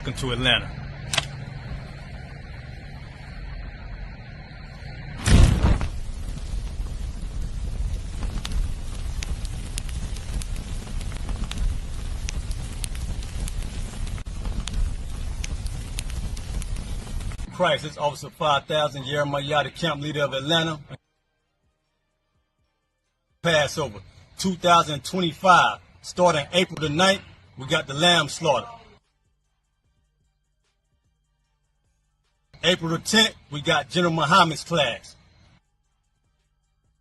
Welcome to Atlanta. Christ, this Officer 5000, Jeremiah, the camp leader of Atlanta. Passover 2025, starting April the 9th, we got the lamb slaughter. April the 10th, we got General Muhammad's class.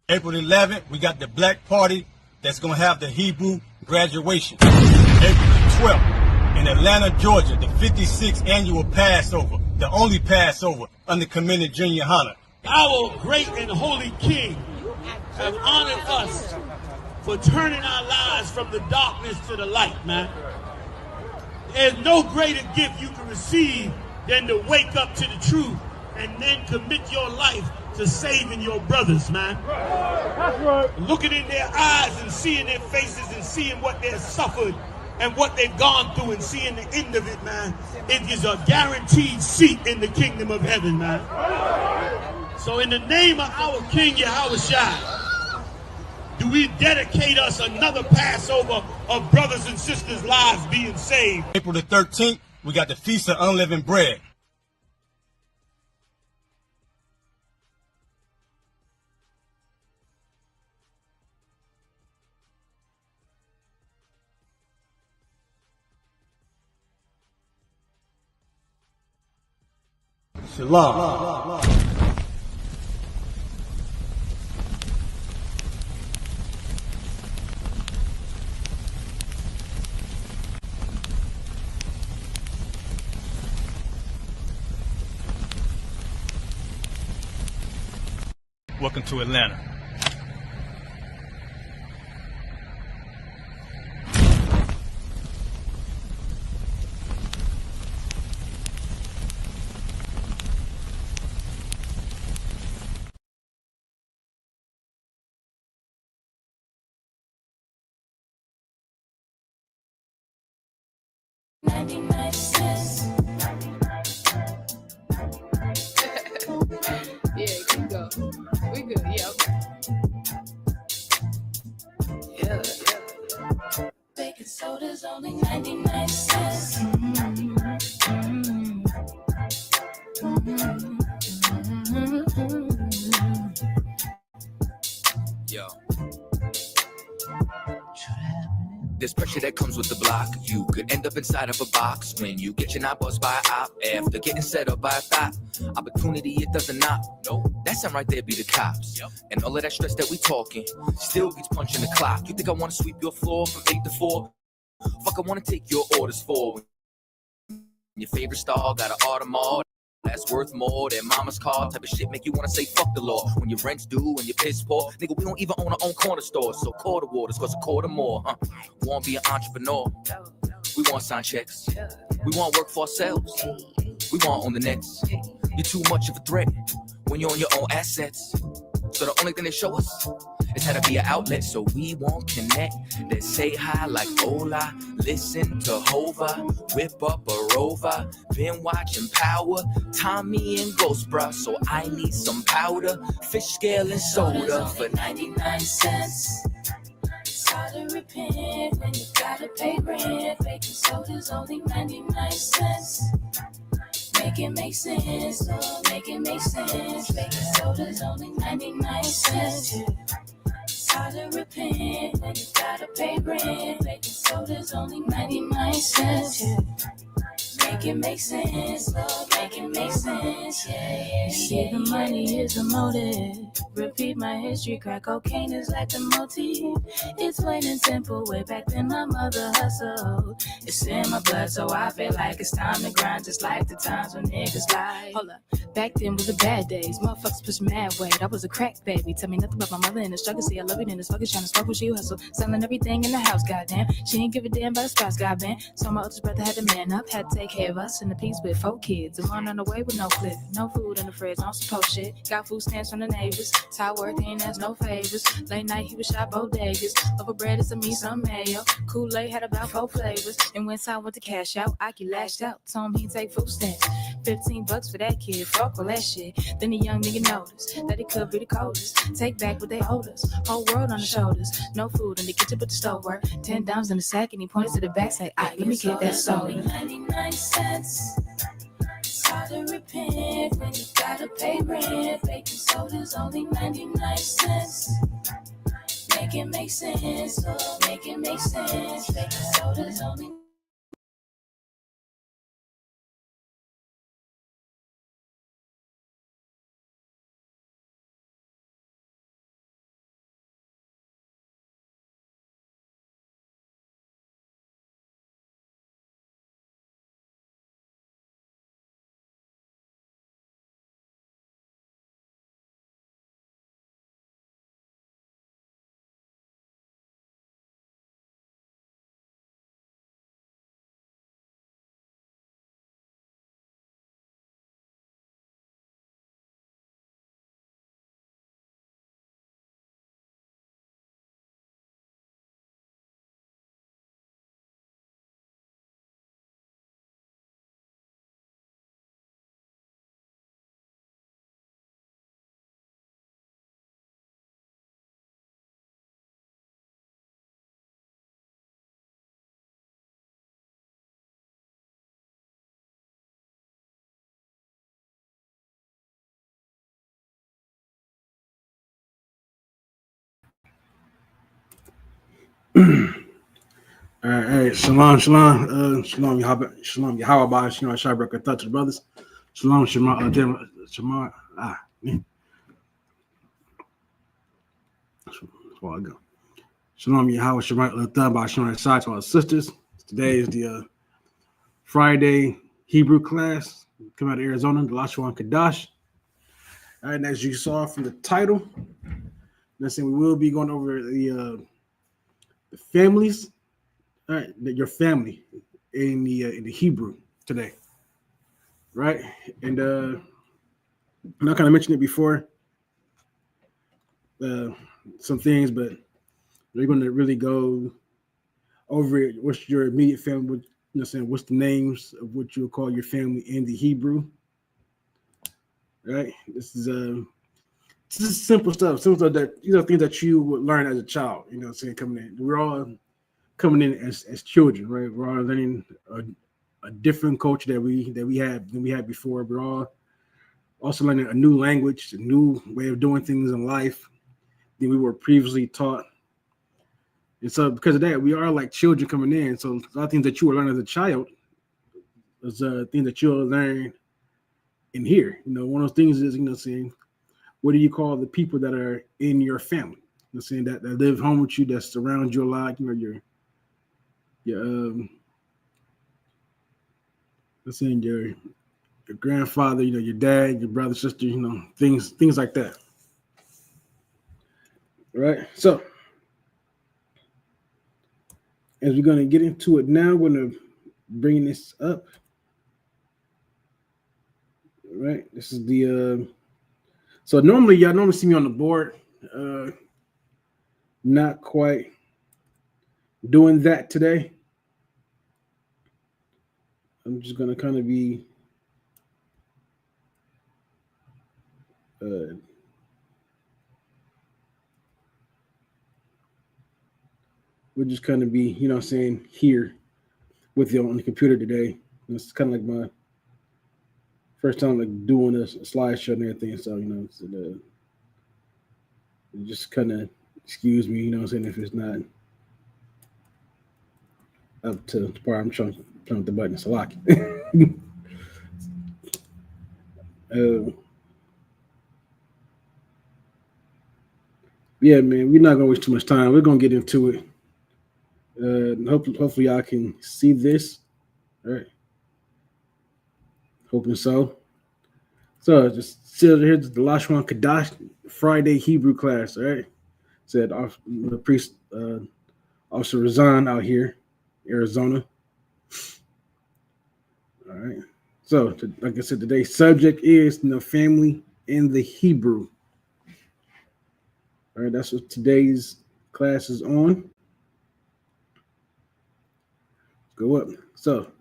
April the 11th, we got the black party that's going to have the Hebrew graduation. April the 12th, in Atlanta, Georgia, the 56th annual Passover, the only Passover under Commander Junior Hunter. Our great and holy King have honored us for turning our lives from the darkness to the light, man. There's no greater gift you can receive than to wake up to the truth and then commit your life to saving your brothers, man. That's right. Looking in their eyes and seeing their faces and seeing what they've suffered and what they've gone through and seeing the end of it, man. It is a guaranteed seat in the kingdom of heaven, man. So in the name of our King Yahushua, do we dedicate us another Passover of brothers and sisters' lives being saved. April the 13th, we got the Feast of Unleavened Bread. Shalom. Welcome to Atlanta. Yeah, keep going. We good. Yeah, okay. Yeah. Baking soda's only 99 cents. Yo. There's pressure that comes with the block. You could end up inside of a box when you get your knob buzzed by an op after getting set up by a thought. Opportunity, it doesn't knock. No, that sound right there be the cops. Yep. And all of that stress that we talking still beats punching the clock. You think I want to sweep your floor from 8 to 4? Fuck, I want to take your orders for. Your favorite star got an Audemars that's worth more than mama's car. Type of shit make you want to say fuck the law. When your rent's due and your piss poor, nigga, we don't even own our own corner store. So call the waters, cause a quarter more, huh? Want to be an entrepreneur. We want sign checks. We want work for ourselves. We want on the nets. You're too much of a threat when you're on your own assets. So the only thing they show us is how to be an outlet. So we won't connect. Let's say hi like hola. Listen to Hova. Whip up a Rover. Been watching Power. Tommy and Ghost bruh. So I need some powder. Fish scale and soda for 99 cents. It's hard to repent when you gotta pay rent. Baking soda's only 99 cents. Make it make sense, oh, make it make sense. Baking soda's only 99 cents. It's hard to repent when you gotta pay rent. Baking soda's only 99 cents. Make it make sense, oh, make it make sense. Yeah. See, the money is a motive. Repeat my history, crack cocaine is like the motif. It's plain and simple, way back then my mother hustled. It's in my blood, so I feel like it's time to grind, just like the times when niggas lie. Hold up, back then was the bad days, motherfuckers push mad weight. I was a crack baby, tell me nothing about my mother and the struggle. See, I love it in the fuckers trying to smoke when she hustle, selling everything in the house, goddamn. She ain't give a damn about the spouse, goddamn. So my oldest brother had to man up, had to take care of us in the piece with 4 kids. And one on the way with no clip. No food in the fridge, don't suppose shit. Got food stamps from the neighbors. Ty work, ain't ask no favors. Late night, he was shot bodegas. Over bread is to me, some mayo. Kool-Aid had about 4 flavors. And when Ty went to cash out, Aki lashed out. Told him he'd take food stamps. $15 for that kid, fuck all that shit. Then the young nigga noticed that he could be the coldest. Take back what they owed us. Whole world on the shoulders. No food in the kitchen but the stove work. $10 in the sack and he pointed to the back, say, "Aight, let me get that soda." 99 cents. It's hard to repent when you gotta pay rent. Baking soda's only 99 cents. Make it make sense, oh, make it make sense. Baking soda's only. All right, shalom, shalom, shalom, Yahweh, shalom, Shabrak, to the brothers, shalom, Shema, Shema, that's where I go. Shalom, Yahweh, Shema, shalom, side to our sisters. Today is the Friday Hebrew class coming out of Arizona, the LASHAWAN QADASH. All right, and as you saw from the title, we will be going over the families. All right, your family in the Hebrew today, right? And I'm not gonna mention it before some things, but we're going to really go over it. What's your immediate family? What's the names of what you would call your family in the Hebrew? Right. This is simple stuff. Simple stuff that things that you would learn as a child. Coming in, we're all coming in as children, right? We're all learning a different culture that we had than we had before. We're all also learning a new language, a new way of doing things in life than we were previously taught. And so because of that, we are like children coming in. So a lot of things that you will learn as a child is things that you'll learn in here. One of those things is, saying, what do you call the people that are in your family? Saying that live home with you, that surround you a lot, your grandfather, your dad, your brother, sister, things like that. Right. So as we're going to get into it now, we're going to bring this up. Right. This is the so y'all normally see me on the board. Not quite doing that today. I'm just going to kind of be we'll just kind of be, here with you on the computer today. It's kind of like my first time like doing a slideshow and everything. So, just kind of excuse me, if it's not up to the part I'm trying with the button. So lock it. Yeah, man, we're not gonna waste too much time. We're gonna get into it. Hopefully y'all can see this. All right. Hoping so. So just here's the LASHAWAN QADASH Friday Hebrew class. All right. Said the priest Officer Razan out here, Arizona. All right. So, like I said, today's subject is family in the Hebrew. All right, that's what today's class is on. Let's go up. So,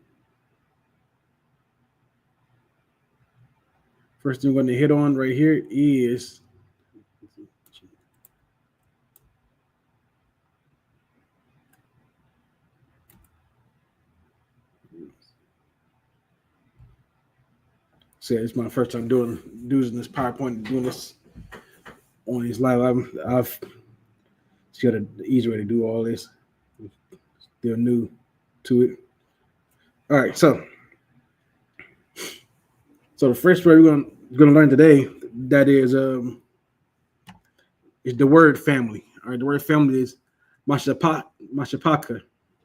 first thing we're going to hit on right here is it's my first time using this PowerPoint, doing this on these live. I've got an easy way to do all this. Still new to it. All right, so the first word we're gonna learn today, that is the word family. All right, the word family is mashapaka.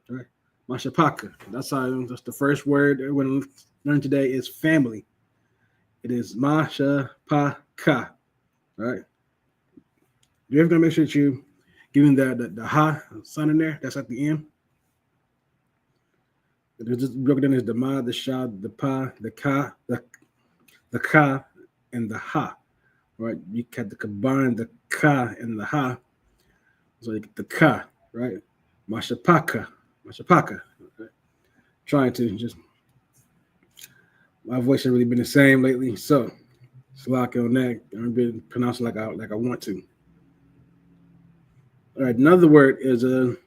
Right, mashapaka. That's the first word we're gonna learn today is family. It is mashapaka. All right. You're ever gonna make sure that you giving the ha sign in there. That's at the end. It's just broken down as the ma, the sha, the pa, the ka, the ka, and the ha. Right? You have to combine the ka and the ha, so you get the ka. Right? Mashapaka. Right? Trying to just, my voice hasn't really been the same lately, so slack on that. I haven't been pronouncing like I want to. All right, another word is is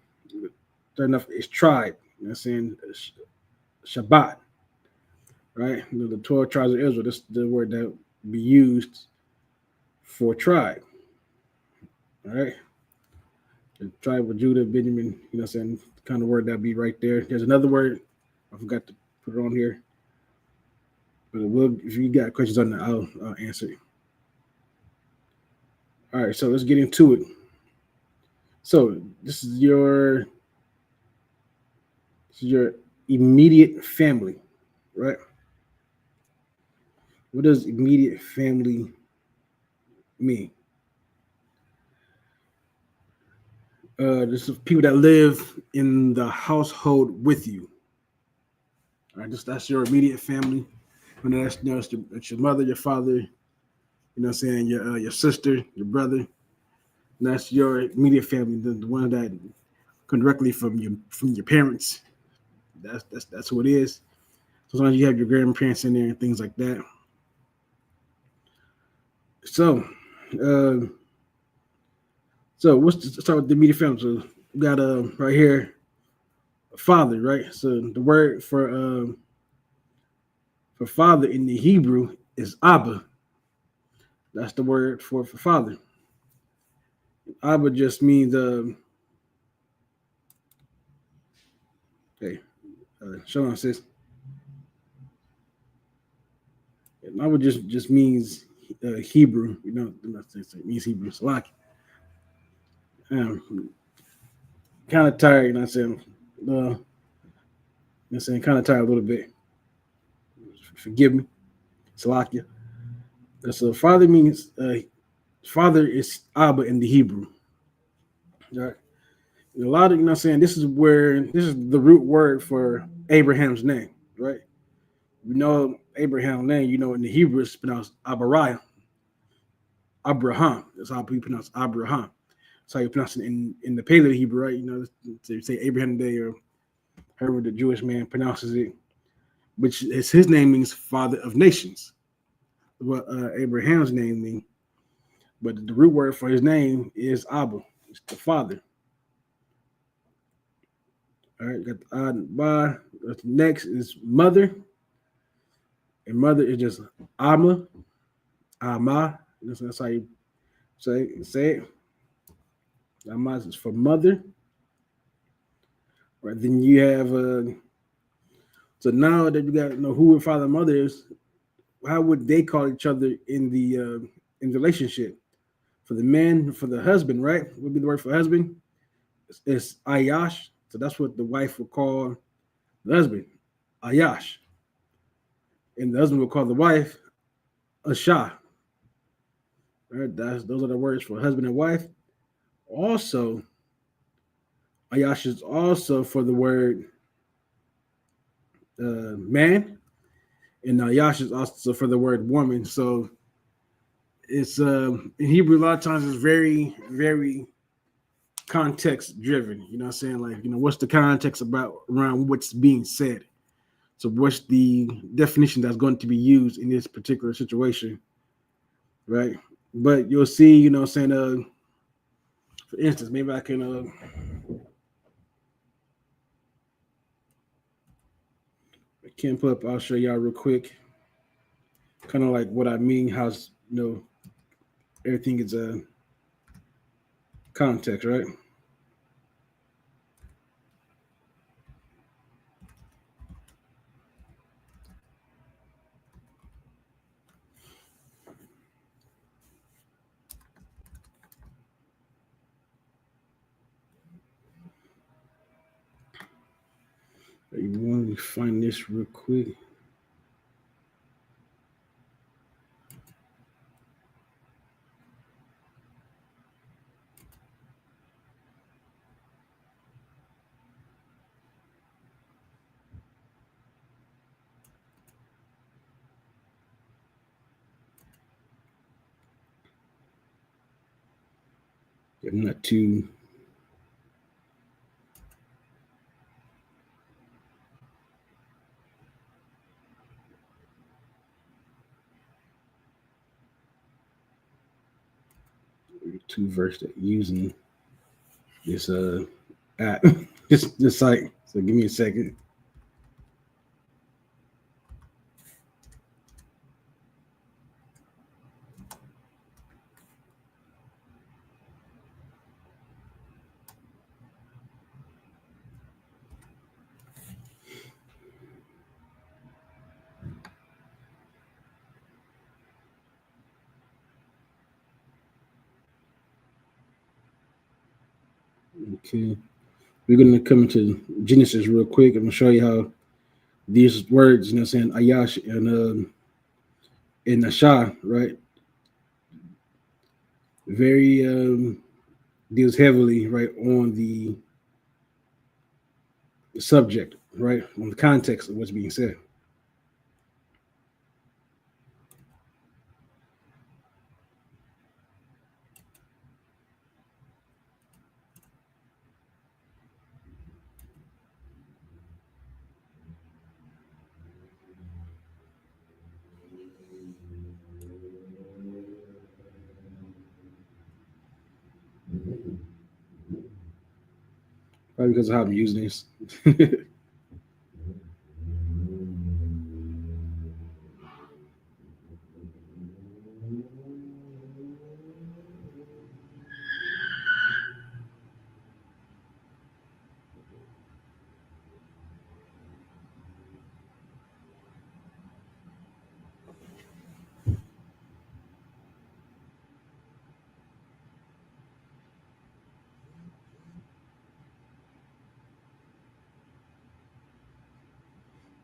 tribe. You know what I'm saying? Shabbat. Right? The 12 tribes of Israel, this is the word that would be used for tribe. All right? The tribe of Judah, Benjamin, you know what I'm saying? The kind of word that would be right there. There's another word. I forgot to put it on here. But if you got questions on that, I'll answer it. All right, so let's get into it. So this is your immediate family, right? What does immediate family mean? This is people that live in the household with you. All right, that's your immediate family. When that's your mother, your father, you know what I'm saying, your sister, your brother. And that's your immediate family, the one that come directly from your parents. That's who it is. Sometimes you have your grandparents in there and things like that. So let's start with the immediate family. So we got right here, father, right? So the word for father in the Hebrew is Abba. That's the word for father. Abba just means show on sis. Abba just means Hebrew. You know, it means Hebrew. Salaki. Kind of tired, you know what I'm saying? Kind of tired a little bit. Forgive me. Salakia. So father means father is Abba in the Hebrew. All right. A lot of, you know what I'm saying, this is the root word for Abraham's name, right? We know Abraham's name, you know, in the Hebrew it's pronounced Abraham. That's how people pronounce Abraham. That's how you pronounce it in the Paleo Hebrew, right? You know, they say Abraham today, or however the Jewish man pronounces it, which is his name means father of nations. What Abraham's name means. But the root word for his name is Abba. It's the father. All right, got the ba. Next is mother. And mother is just Ama. That's how you say it. Ama is for mother. Right, then you have so now that you got to know who your father and mother is, how would they call each other in the relationship? For the man, for the husband, right? What would be the word for husband? It's Ayash. So that's what the wife would call the husband, Ayash. And the husband would call the wife Asha. Right? Those are the words for husband and wife. Also, Ayash is also for the word man. and Yash is also for the word woman. So it's in Hebrew a lot of times it's very, very context driven. You know what I'm saying? Like, what's the context about around what's being said? So what's the definition that's going to be used in this particular situation, right? But you'll see, saying, for instance, maybe I can camp up. I'll show y'all real quick, kind of like what I mean. How's everything is a context, right? You want to find this real quick. I'm not too versed at using this app, this site. So give me a second. Okay, we're gonna come into Genesis real quick. I'm gonna show you how these words, saying Ayash and Nasha, right? Very deals heavily, right, on the subject, right, on the context of what's being said. Probably because of how I'm using this.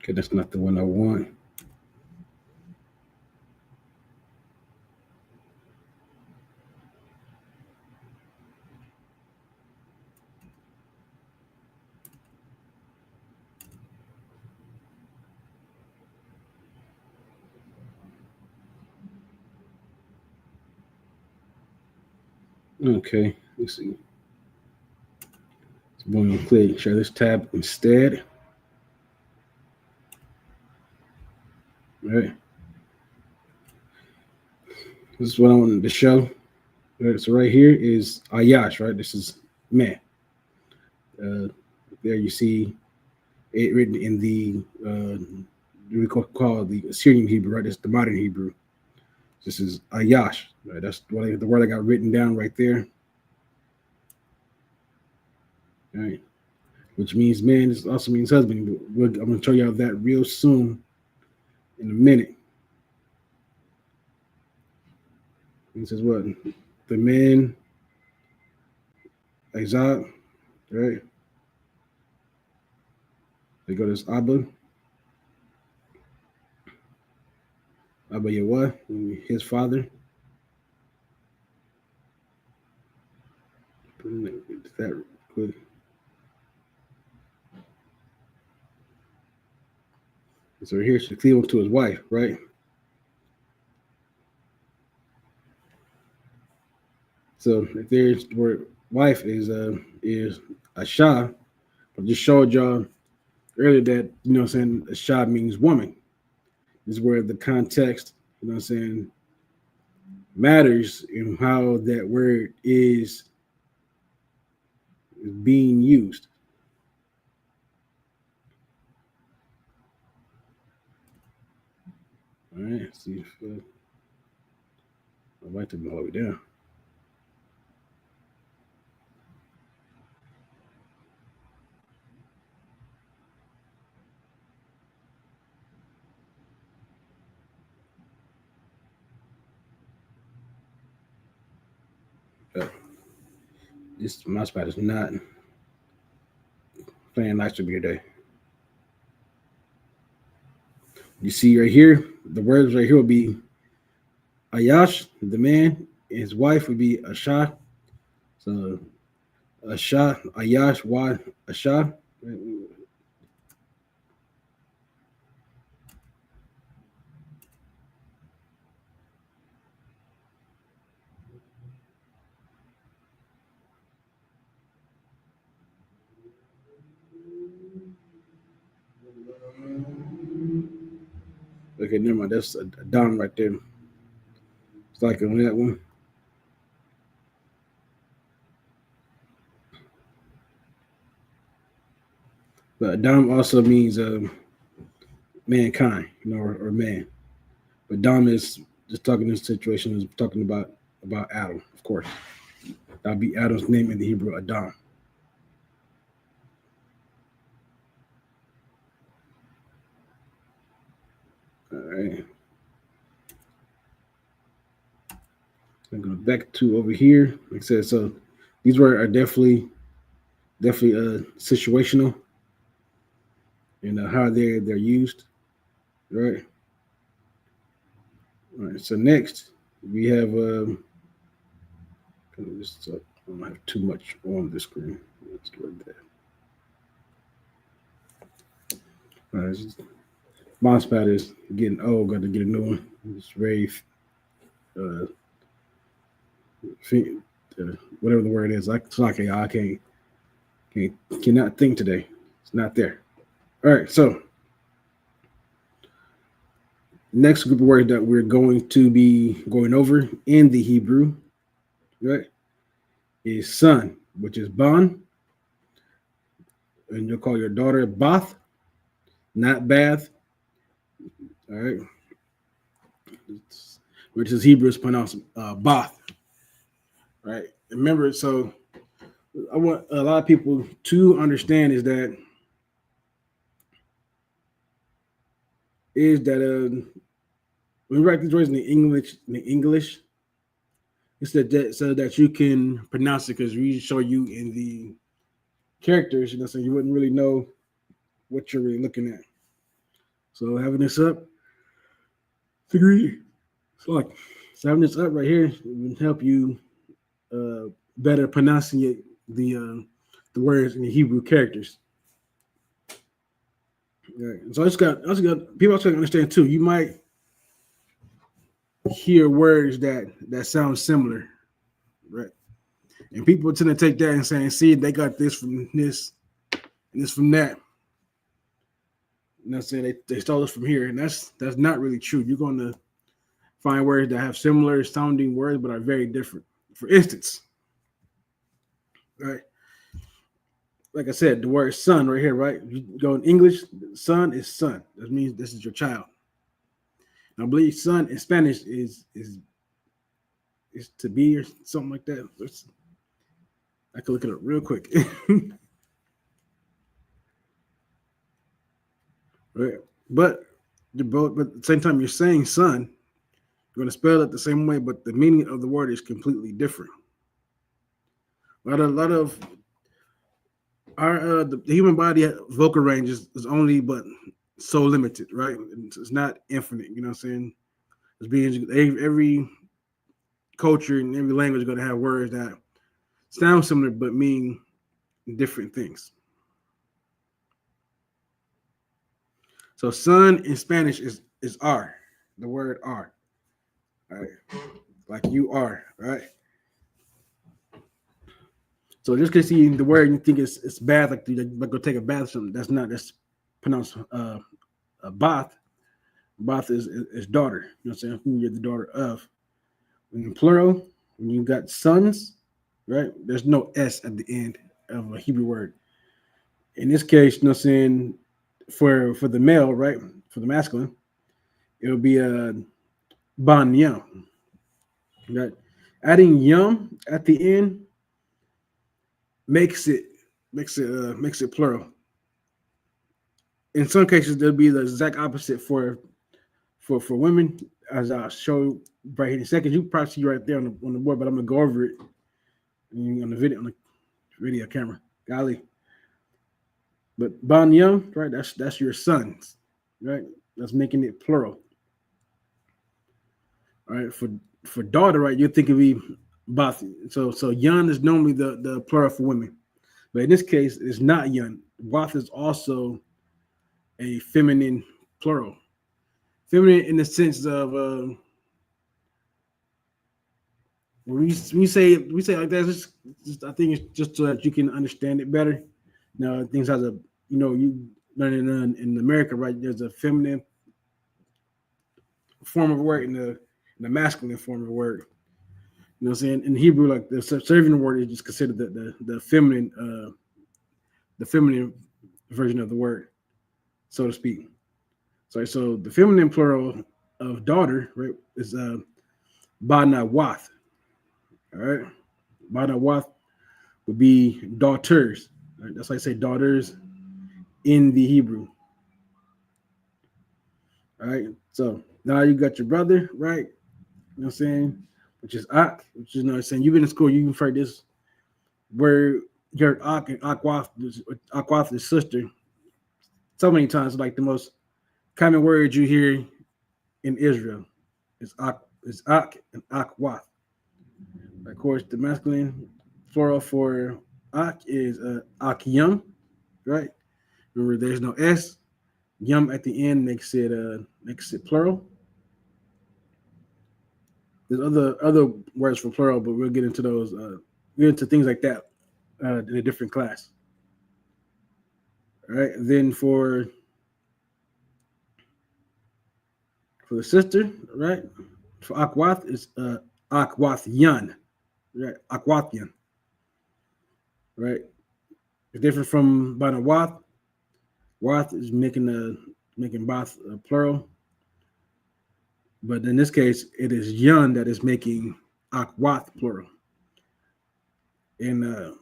Okay, that's not the one I want. Okay, let's see. So when you click, share this tab instead. All right. This is what I wanted to show. All right, so right here is Ayash, right? This is man. There you see it written in the we call the Assyrian Hebrew, right? That's the modern Hebrew. This is Ayash, right? That's the word I got written down right there. All right, which means man. This also means husband. I'm going to show y'all that real soon in a minute. He says what? The man, Isaac, right? They go to this Abba Yahweh, his father. That quick. So here she's cleaving to his wife, right? So if there's the word wife is Asha, I just showed y'all earlier that Asha means woman. This is where the context, matters in how that word is being used. All right, let's see if I'd like to go all the way down. This mouse pad is not playing nice to be today. You see right here, the words right here will be Ayash, the man, and his wife would be Asha. So Asha, Ayash, Wa, Asha. Okay, never mind. That's a Dom right there. It's like on that one. But Dom also means mankind, or man. But Dom is just talking in this situation is talking about Adam, of course. That'll be Adam's name in the Hebrew, Adam. All right. I'm going back to over here. Like I said, so these words are definitely situational and how they're used. Right. All right. So next we have I don't have too much on the screen. Let's do it there. All right. Mousepad is getting old. Got to get a new one. It's very whatever the word is. I cannot think today. It's not there. All right. So next group of words that we're going to be going over in the Hebrew, right, is son, which is ban, and you'll call your daughter Bath, not Bath. All right, which is Hebrew is pronounced Bath. Right. Remember, so I want a lot of people to understand is that when we write these words in English, it's that so that you can pronounce it, because we show you in the characters, so you wouldn't really know what you're really looking at. So having this up, having this up right here will help you better pronunciate the words in the Hebrew characters. Right. So I also got people also understand too. You might hear words that sound similar, right? And people tend to take that and saying, "See, they got this from this, and this from that." Saying they stole it from here, and that's not really true. You're going to find words that have similar sounding words but are very different. For instance, right? Like I said, the word son right here, right? You go in English, son is son. That means this is your child. I believe son in Spanish is to be or something like that. I can look it up real quick. Right. But at the same time you're saying son, you're going to spell it the same way, but the meaning of the word is completely different. A lot of our the human body vocal range is only but so limited, right? It's not infinite. You know what I'm saying? It's being every culture and every language is going to have words that sound similar but mean different things. So son in Spanish is are, the word are. All right. Like you are, right? So just because you see the word and you think it's bad, like go take a bath or something, that's pronounced bath. Bath is daughter. You know what I'm saying? Who you're the daughter of. In plural, when you got sons, right? There's no S at the end of a Hebrew word. In this case, you know what I'm saying, for the male, right? For the masculine, it'll be a ban yum. Right? Adding yum at the end makes it plural. In some cases, there'll be the exact opposite for women, as I'll show right here in a second. You probably see right there on the board, but I'm gonna go over it on the video camera. Golly. But ban yum, right? That's your sons, right? That's making it plural. All right, for daughter, right? You think of be bath. So yun is normally the plural for women, but in this case, it's not yun. Bath is also a feminine plural. Feminine in the sense of when we say like that, I think it's just so that you can understand it better. Now things has a you learn in America, right? There's a feminine form of word and the masculine form of word. You know what I'm saying? In Hebrew, like the serving word is just considered the feminine version of the word, so to speak. So the feminine plural of daughter, right, is banawath. All right, banawath would be daughters. Right? That's why I say daughters in the Hebrew. All right, so now you got your brother, right? You know what I'm saying? Which is Ak, which is, you know what I'm saying? You've been in school, you've heard this where your Ak and Akwath is sister so many times. Like the most common word you hear in Israel is Ak and Akwath. Of course, the masculine plural for Ak is Akyum, right? Remember, there's no S. Yum at the end makes it plural. There's other words for plural, but we'll get into those. Get into things like that in a different class. All right. Then for the sister, right? For Akwath is Akwathyun, right? Akwathyun, right? It's different from Banawath. Wath is making Bath plural, but in this case, it is Yun that is making Akwath plural. And I'm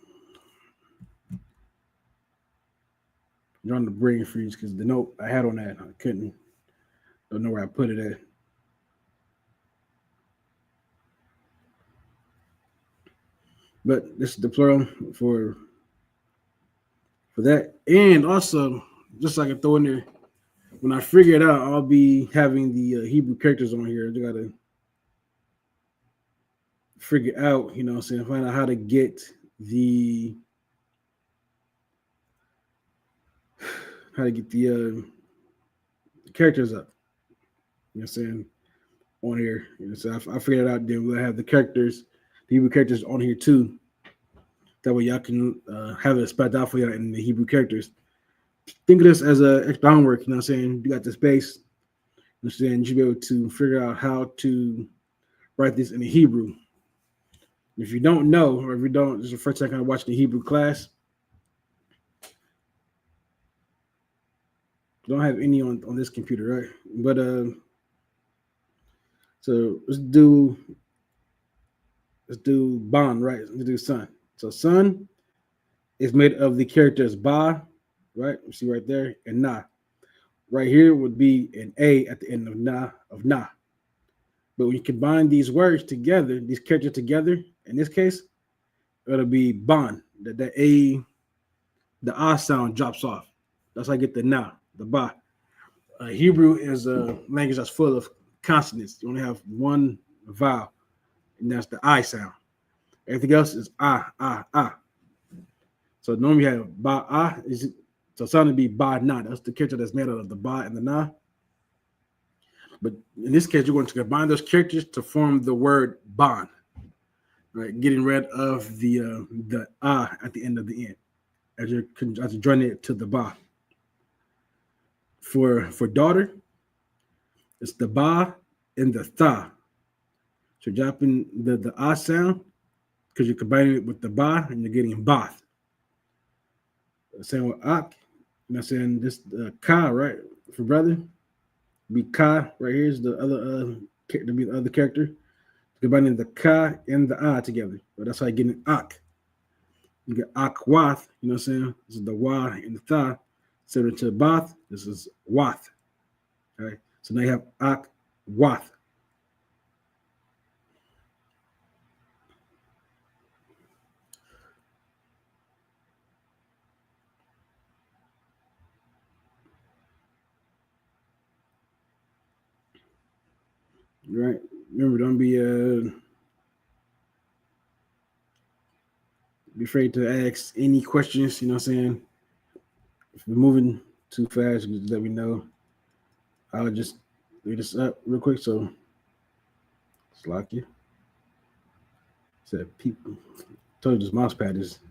on the brain freeze because the note I had on that don't know where I put it at. But this is the plural for that. And also, just so I can throw in there, when I figure it out, I'll be having the Hebrew characters on here. I gotta figure out, you know what I'm saying, find out how to get the characters up. You know what I'm saying? On here. You know, so I figured it out, then we'll have the Hebrew characters on here too. That way y'all can have it spelled out for y'all in the Hebrew characters. Think of this as a extra homework, you know what I'm saying? You got the space. You know what I'm saying? You should be able to figure out how to write this in the Hebrew. If you don't know, or if you don't, this is the first time I'm watching the Hebrew class. Don't have any on this computer, right? But so let's do bond, right? Let's do son. So son is made of the characters ba, right? You see right there, and na. Right here would be an A at the end of na. But when you combine these words together, these characters together, in this case, it'll be ban. The A, the ah sound drops off. That's how I get the na, the ba. Hebrew is a language that's full of consonants. You only have one vowel, and that's the I sound. Everything else is ah. So normally you have ba ah. So it's going to be ba na. That's the character that's made out of the ba and the na. But in this case, you're going to combine those characters to form the word ban, right? Getting rid of the at the end of the end as you're joining it to the ba. For daughter, it's the ba and the tha. So you're dropping the sound because you're combining it with the ba and you're getting bath. Same with ak. You know what I'm saying? This ka, right? For brother, be ka right here is the other character. Combining the ka and the together. So that's how you get an ak. You get akwath, you know what I'm saying? This is the wa and the tha. Similar to bath, this is wath. Okay. So now you have akwath. Right. Remember, don't be afraid to ask any questions, you know what I'm saying? If we're moving too fast, just let me know. I'll just read this up real quick. So, slack you. Said people. Told you this mouse pad is. You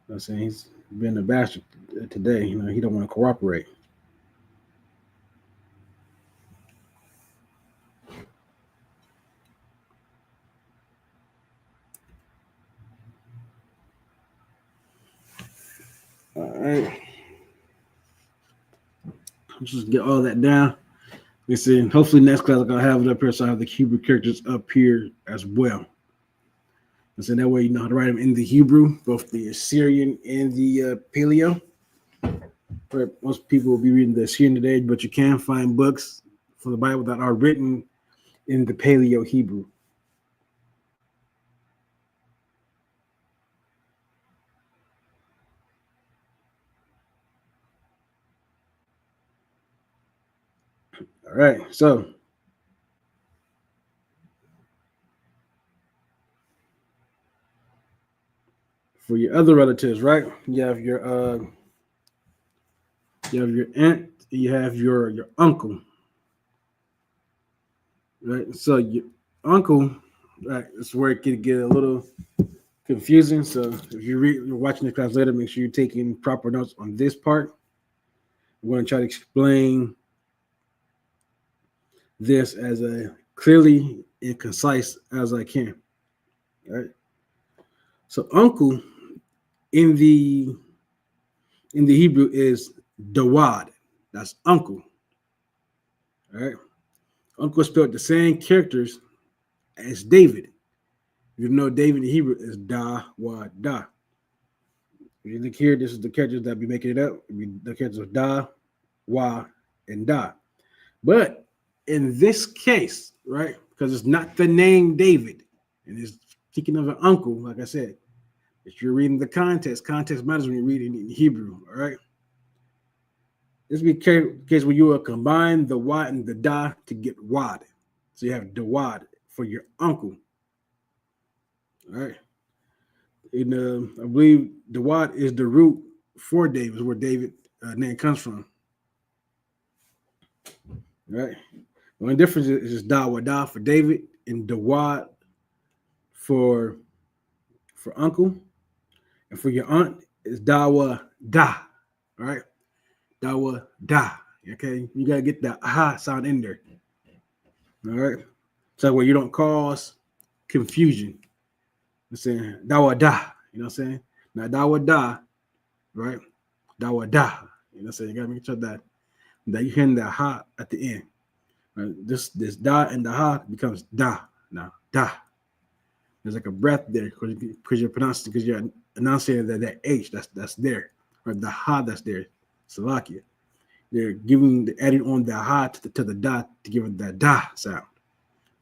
know what I'm saying? He's been a bastard today. You know, he don't want to cooperate. All right. Just get all that down. Listen, hopefully next class I'm gonna have it up here, so I have the Hebrew characters up here as well. And so that way you know how to write them in the Hebrew, both the Assyrian and the Paleo. But most people will be reading the Assyrian today, but you can find books for the Bible that are written in the Paleo Hebrew. All right, so for your other relatives, right? You have your aunt, you have your uncle, right? So your uncle, right, is where it can get a little confusing. So if you're watching the class later, make sure you're taking proper notes on this part. I'm going to try to explain this as clearly and concise as I can. All right. So uncle in the Hebrew is dawad. That's uncle. All right. Uncle spelled the same characters as David. You know David in Hebrew is da. If you look here, this is the characters that be making it up. The characters of da, wa, and da. But in this case, right, because it's not the name David, and it's speaking of an uncle, like I said, if you're reading the context matters when you're reading in Hebrew, all right? This will be a case where you will combine the wa and the da to get wad. So you have dawad for your uncle, all right? And I believe dawad is the root for David, where David name comes from, all right? The only difference is da for David and dawad for uncle, and for your aunt is dawa da. All right, dawa da. Okay, you gotta get the aha sound in there. All right, so where you don't cause confusion. I'm saying dawa da. You know what I'm saying? Now dawa da, right? Dawa da. You know what I'm saying? You gotta make sure that you're hearing the ha at the end. Right? This da and the ha becomes da. Now da. There's like a breath there because you're pronouncing, because you're enunciating that H that's there, or the ha that's there. Slovakia. They're adding on the ha to the da to give it that da sound.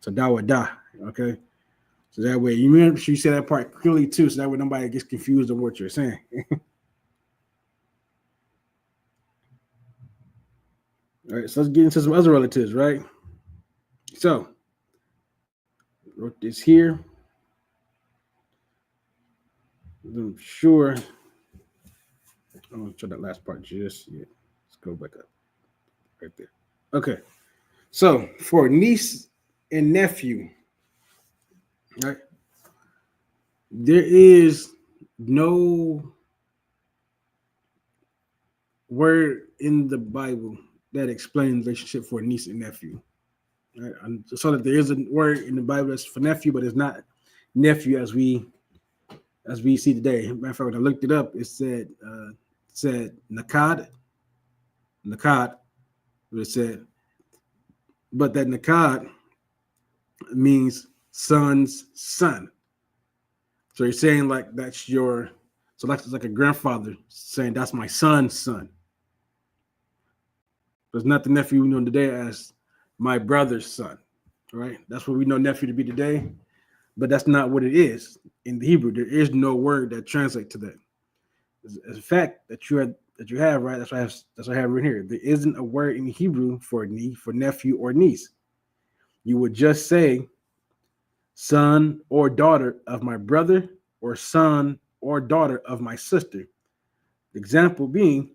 So dawa da. Okay. So that way you make sure you say that part clearly too, so that way nobody gets confused on what you're saying. All right, so let's get into some other relatives, right? So wrote this here. I'm sure I want to try that last part just yet. Let's go back up right there. Okay. So for niece and nephew, right? There is no word in the Bible that explains relationship for niece and nephew. Right? I saw that there is a word in the Bible that's for nephew, but it's not nephew as we see today. Matter of fact, when I looked it up, it said nakad, nakad. It said, but that nakad means son's son. So you're saying like that's your, so that's like a grandfather saying that's my son's son. But it's not the nephew we know today as my brother's son, right? That's what we know nephew to be today, but that's not what it is in the Hebrew. There is no word that translates to that. As a fact that you have, right? That's what I have written here. There isn't a word in Hebrew for nephew or niece. You would just say son or daughter of my brother or son or daughter of my sister. The example being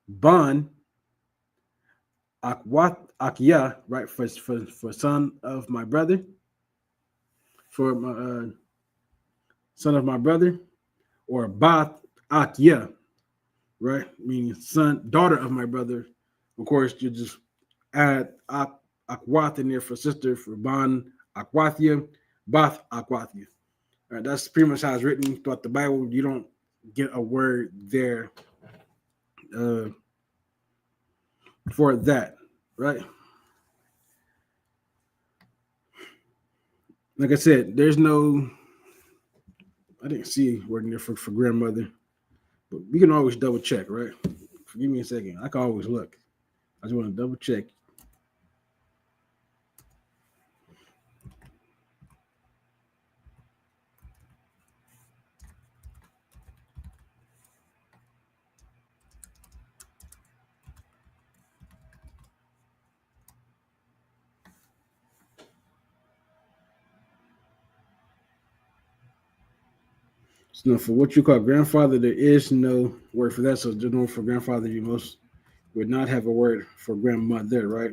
ban akwat akya, right? For son of my brother, for my son of my brother, or bath akya, right? Meaning son, daughter of my brother. Of course, you just add akwat in there for sister, for ban akwathia, bath akwathia. Right, that's pretty much how it's written throughout the Bible. You don't get a word there for that, right? Like I said, there's no, I didn't see a word in there for grandmother, but we can always double check, right? Give me a second. I can always look. I just want to double check. So for what you call grandfather, there is no word for that. So there's no for grandfather. You most would not have a word for grandmother, right?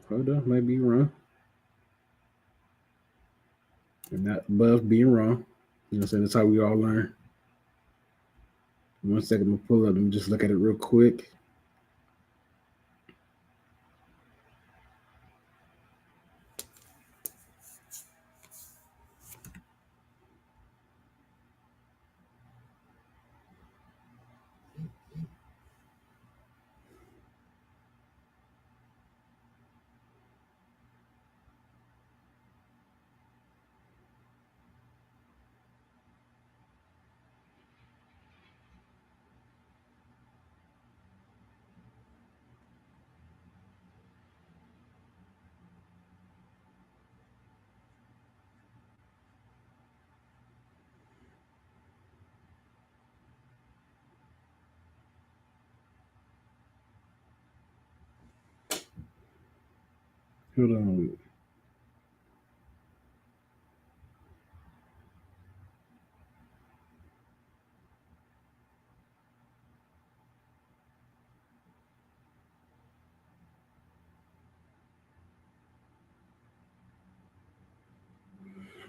Hold on, might be wrong. I'm not above being wrong. You know what I'm saying? That's how we all learn. 1 second, I'm gonna pull up and just look at it real quick. Hold on.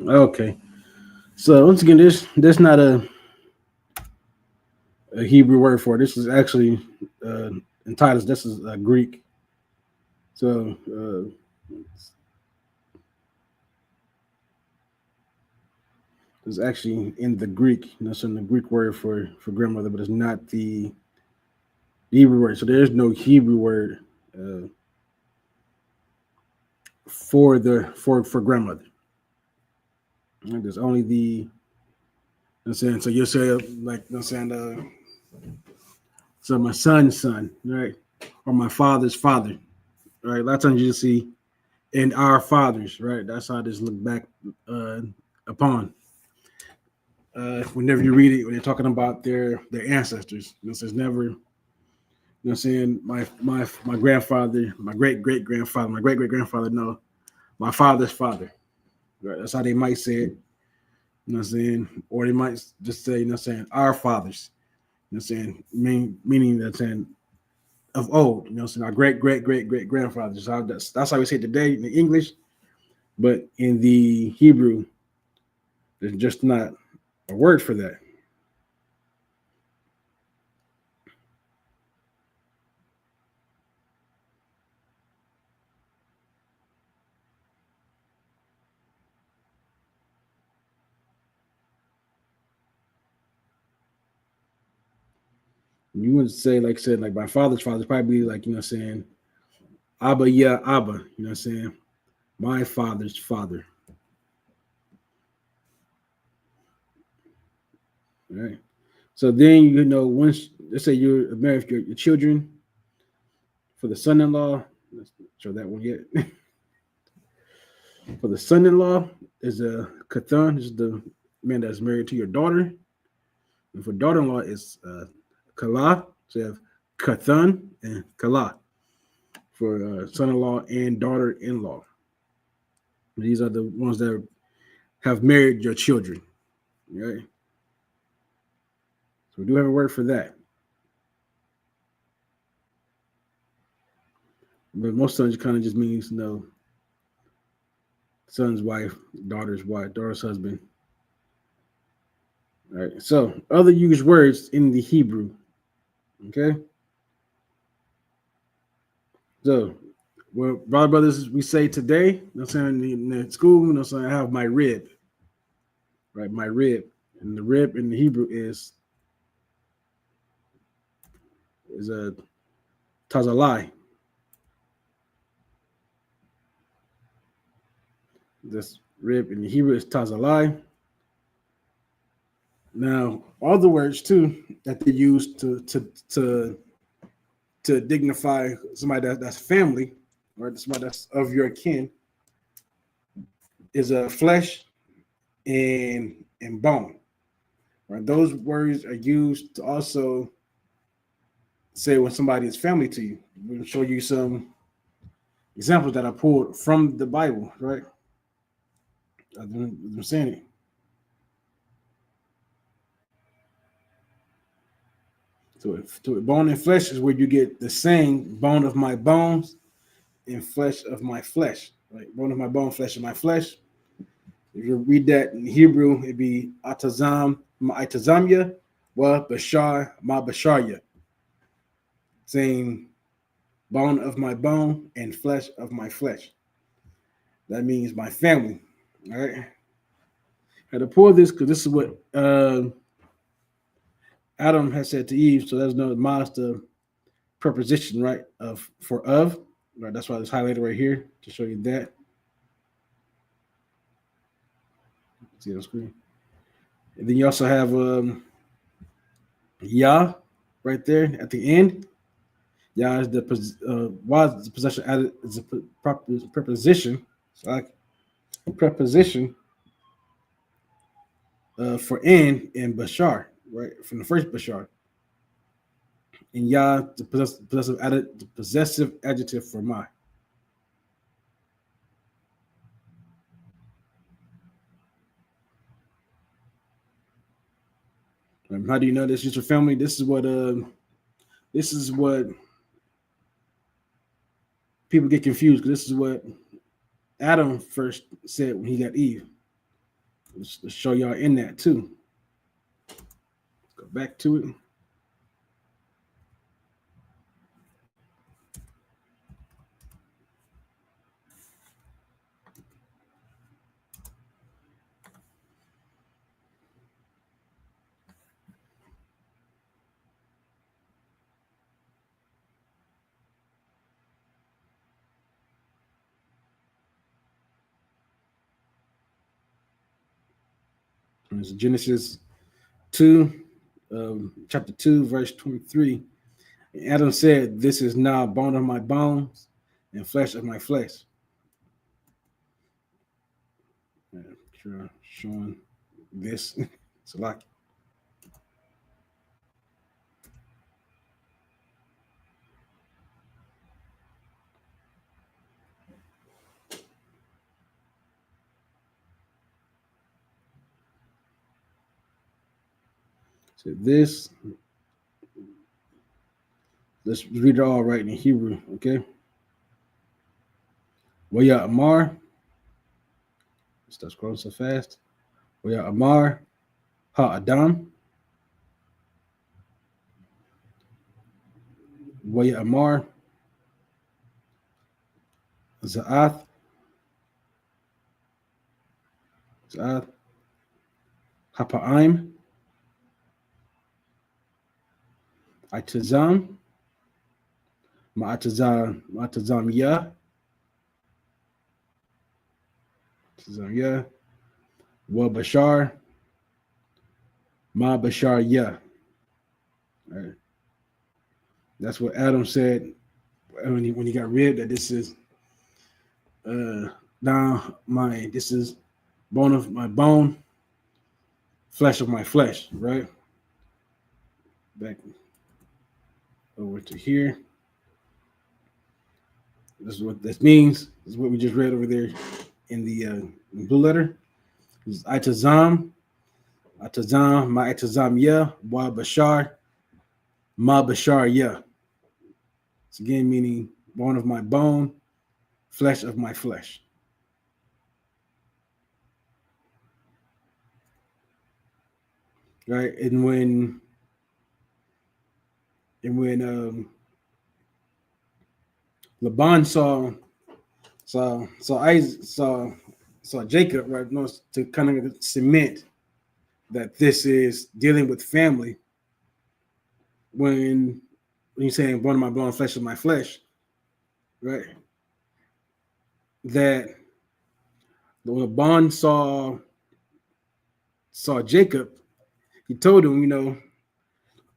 Okay. So once again, this not a Hebrew word for it. This is actually in Titus. This is Greek. So it's actually in the Greek. That's in the Greek word for grandmother, but it's not the Hebrew word. So there is no Hebrew word for grandmother. Right? There's only the. You know what I'm saying, so you'll say like, you know what I'm saying, so my son's son, right, or my father's father, right. A lot of times you just see and our fathers, right. That's how this look back upon. Whenever you read it, when they're talking about their ancestors, you know, so it's never what I'm saying? My grandfather, my great grandfather, my great grandfather, no, my father's father. Right? That's how they might say it. You know what I'm saying? Or they might just say, you know what I'm saying, our fathers. You know what I'm saying? Meaning that saying of old, you know what I'm saying? Our great grandfathers. That's how we say it today in the English, but in the Hebrew, there's just not a word for that. You wouldn't say, like I said, like my father's father, probably like, you know what I'm saying, Abba, yeah, Abba, you know what I'm saying? My father's father. All right. So then, you know, once, let's say you're married for your children, for the son-in-law, let's show that one yet. For the son-in-law is a Kathan, is the man that's married to your daughter. And for daughter-in-law is Kala. So you have Kathan and Kala for son-in-law and daughter-in-law. These are the ones that have married your children. Right? So we do have a word for that. But most times it kind of just means, you know, son's wife, daughter's husband. All right. So other used words in the Hebrew. Okay. So, well, brothers, we say today, you know what I'm saying, in school, you know what I'm saying, I have my rib. Right, my rib. And the rib in the Hebrew is a tazalai. This rib in the Hebrew is tazalai. Now, all the words too that they use to dignify somebody that's family, or somebody that's of your kin, is a flesh and bone. Right, those words are used to also say when somebody is family to you. We'll show you some examples that I pulled from the Bible. Right, I'm saying it. To bone and flesh is where you get the saying, bone of my bones and flesh of my flesh. Right? Bone of my bone, flesh of my flesh. If you read that in Hebrew, it'd be atazam ma atazamya wa bashar ma basharya. Saying bone of my bone and flesh of my flesh. That means my family. All right. I had to pull this because this is what Adam has said to Eve. So there's no master preposition, right? Of. Right. That's why it's highlighted right here to show you that. See on screen. And then you also have Yah right there at the end. Yah is the possession added is a preposition. So like preposition for in Bashar, right? From the first Bashar. And Yah, the possessive adjective for my. How do you know this is your family? This is what people get confused, because this is what Adam first said when he got Eve. Let's show y'all in that too. Let's go back to it. It's Genesis 2, chapter 2, verse 23. And Adam said, "This is now bone of my bones and flesh of my flesh." Sure, showing this. It's like So this, let's read it all right in Hebrew, okay? Waya Amar. Stop scrolling so fast. Waya Amar Ha Adam. Waya Amar Za'ath. Za'ath Hapa'im. Atazam. Ma'atazam Ya. Atazam Ya. Wa Bashar. Ma Bashar Ya. All right. That's what Adam said when he got rid, that this is this is bone of my bone, flesh of my flesh, right? Back over to here. This is what this means. This is what we just read over there in the blue letter. This is Itazam, Ma Itazam Ya, Wa Bashar, Ma Bashar Ya. It's again meaning bone of my bone, flesh of my flesh. Right? And when Laban saw Jacob, right, to kind of cement that this is dealing with family. When he's saying bone of my bone, flesh of my flesh, right? That when Laban saw Jacob, he told him,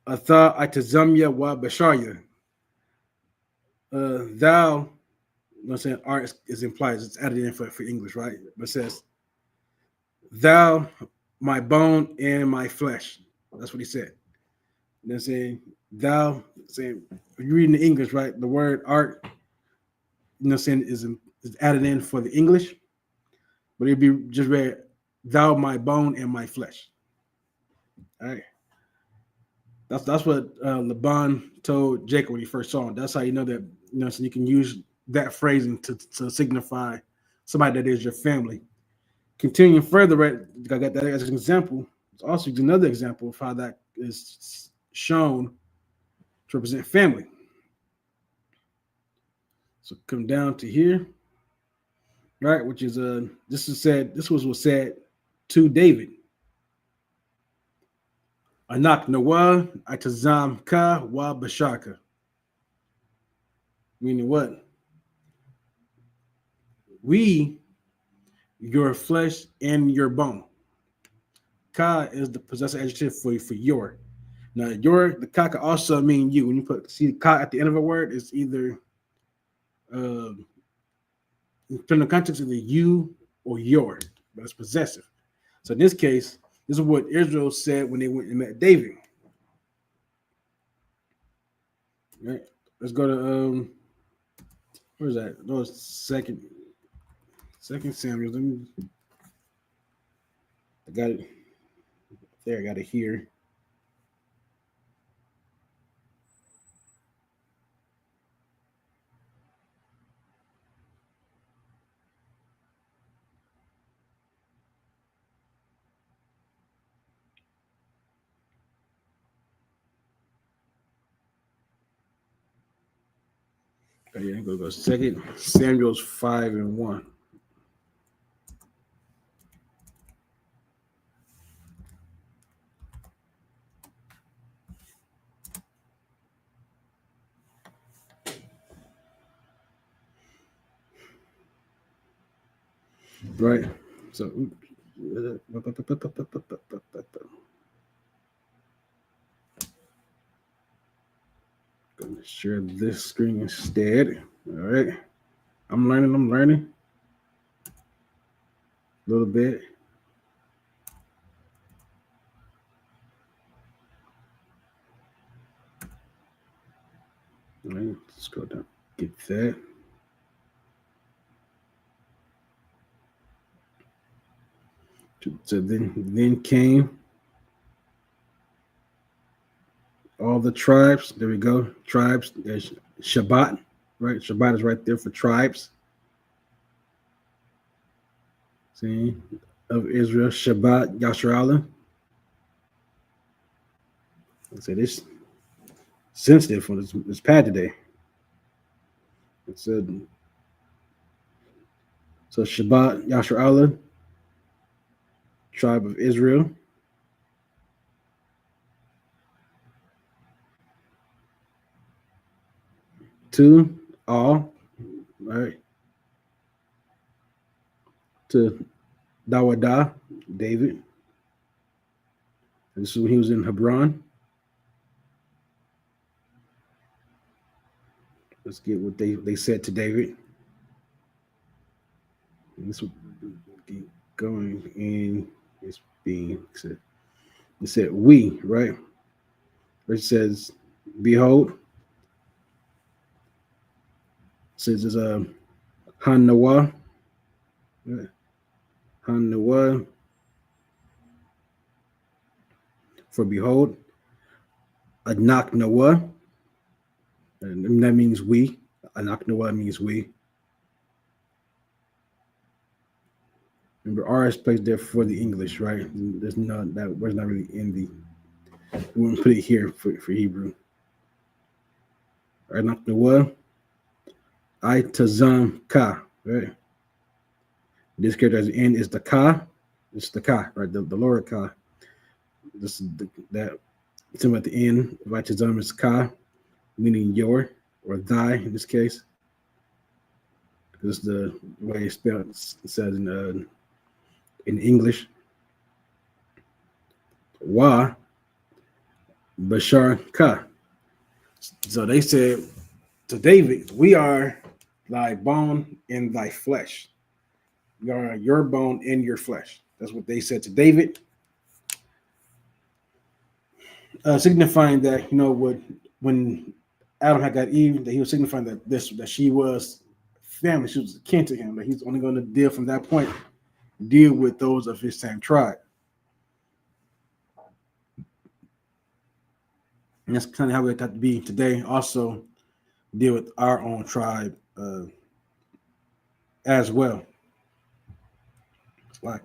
Atha atazamya wa basharya. Thou, I'm saying art is implied, it's added in for English, right? But it says, thou, my bone and my flesh. That's what he said. And then saying, thou, saying, if you're reading the English, right? The word art, saying is added in for the English, but it'd be just read, thou, my bone and my flesh. All right. That's what Laban told Jacob when he first saw him. That's how you know that, so you can use that phrasing to signify somebody that is your family. Continuing further, right, I got that as an example. It's also another example of how that is shown to represent family. So come down to here, right, which is this was said to David. Anak Noah Atazam Ka Wa Bashaka. Meaning what? We, your flesh and your bone. Ka is the possessive adjective for your. Now, the ka can also mean you. When you see ka at the end of a word, it's either in the context, either you or your, but it's possessive. So in this case, this is what Israel said when they went and met David. Right. Let's go to where's that? No, it's second Samuel. I got it there. I got it here. Oh, yeah, I'm gonna go 2 Samuel 5:1. Right. So gonna share this screen instead. All right. I'm learning a little bit. All right, let's go down. Get that. So then came the tribes. There we go. Tribes. There's Shabbat, right? Shabbat is right there for tribes. See, of Israel, Shabbat, Yasharallah. I say this sensitive for this pad today. It said so Shabbat, Yasharallah, tribe of Israel. To all, right? To Dawadah, David. This is when he was in Hebron. Let's get what they said to David. And this will keep going in. It's being said. It said we, right? It says, behold. It says it's a Hanawa. Hanawa. For behold, Anak Noah. And that means we. Anak Noah means we. Remember, R is placed there for the English, right? There's not that word's not really in the. We wouldn't put it here for Hebrew. Anak Noah. I Tazam Ka, right? This character at the end is the Ka. It's the Ka, right? The Lord Ka. This is that symbol at the end. I Tazam is Ka, meaning your or thy in this case. This is the way it's spelled. It says in English. Wa Bashar Ka. So they said to David, we are thy bone in thy flesh. We are your bone in your flesh. That's what they said to David. Signifying that, when Adam had got Eve, that he was signifying that she was family, she was kin to him, that he's only going to deal from that point, deal with those of his same tribe. And that's kind of how we have to be today. Also, deal with our own tribe as well. It's like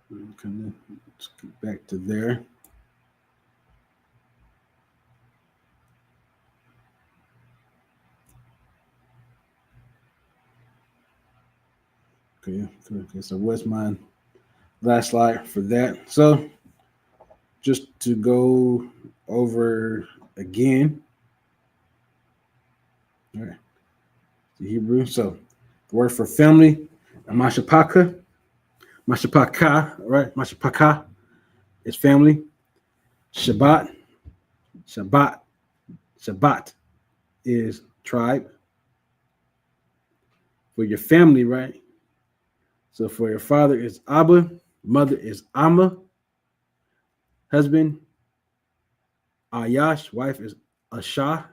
let's get back to there. Okay, so what's my last slide for that? So just to go over again. All right. The Hebrew. So the word for family, Mashapaka. Mashapaka, right? Mashapaka is family. Shabbat is tribe. For your family, right? So for your father is Abba, mother is Amma, husband, Ayash, wife is Ashah.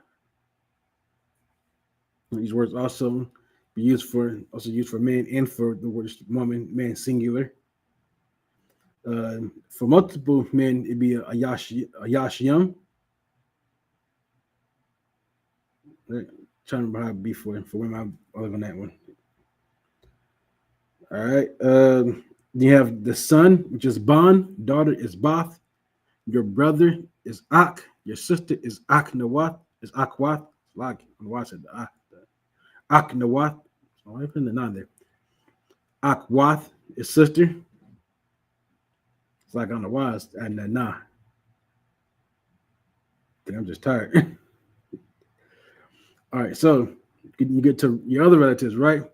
These words also be used for men and for the word woman, man singular. For multiple men, it'd be Ayashyam. Right. Trying to remember how it'd be for women. I live on that one. All right. You have the son, which is Ban. Daughter is Bath. Your brother is Ak. Your sister is Aknawath. Is Akwath. Like on the watch said the Aknawath. Oh, I put the nine there. Akwath is sister. It's like on the wise and the nah. I'm just tired. All right, so you get to your other relatives, right?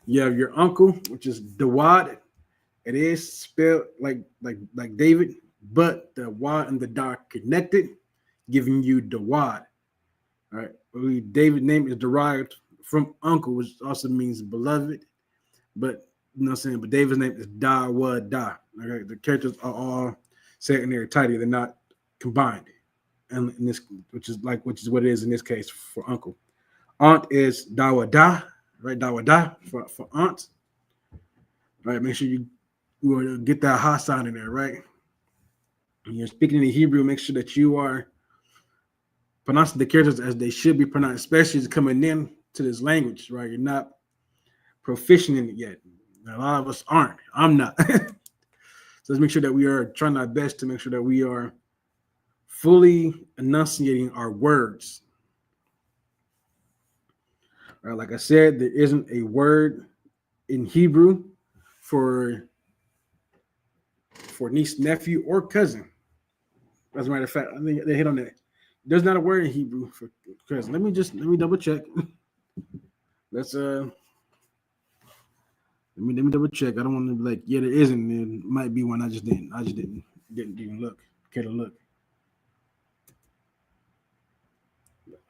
You have your uncle, which is Dawad. It is spelled like David, but the Y and the Da connected, giving you Dawad. All right, David's name is derived from uncle, which also means beloved. But you know what I'm saying? But David's name is Dawada. Okay, the characters are all set in their title; they're not combined. And in this, which is what it is in this case for uncle. Aunt is Dawada, right? Dawada for aunt. Right, make sure you get that ha sound in there, right? When you're speaking in Hebrew, make sure that you are pronouncing the characters as they should be pronounced, especially as coming in to this language, right? You're not proficient in it yet. A lot of us aren't. I'm not. So let's make sure that we are trying our best to make sure that we are fully enunciating our words. All right, like I said, there isn't a word in Hebrew for niece, nephew, or cousin. As a matter of fact, I think they hit on that. There's not a word in Hebrew for cousin. Let me double check. Let me double check. I don't want to be like, yeah, there isn't. There might be one. I just didn't even look. Care to look.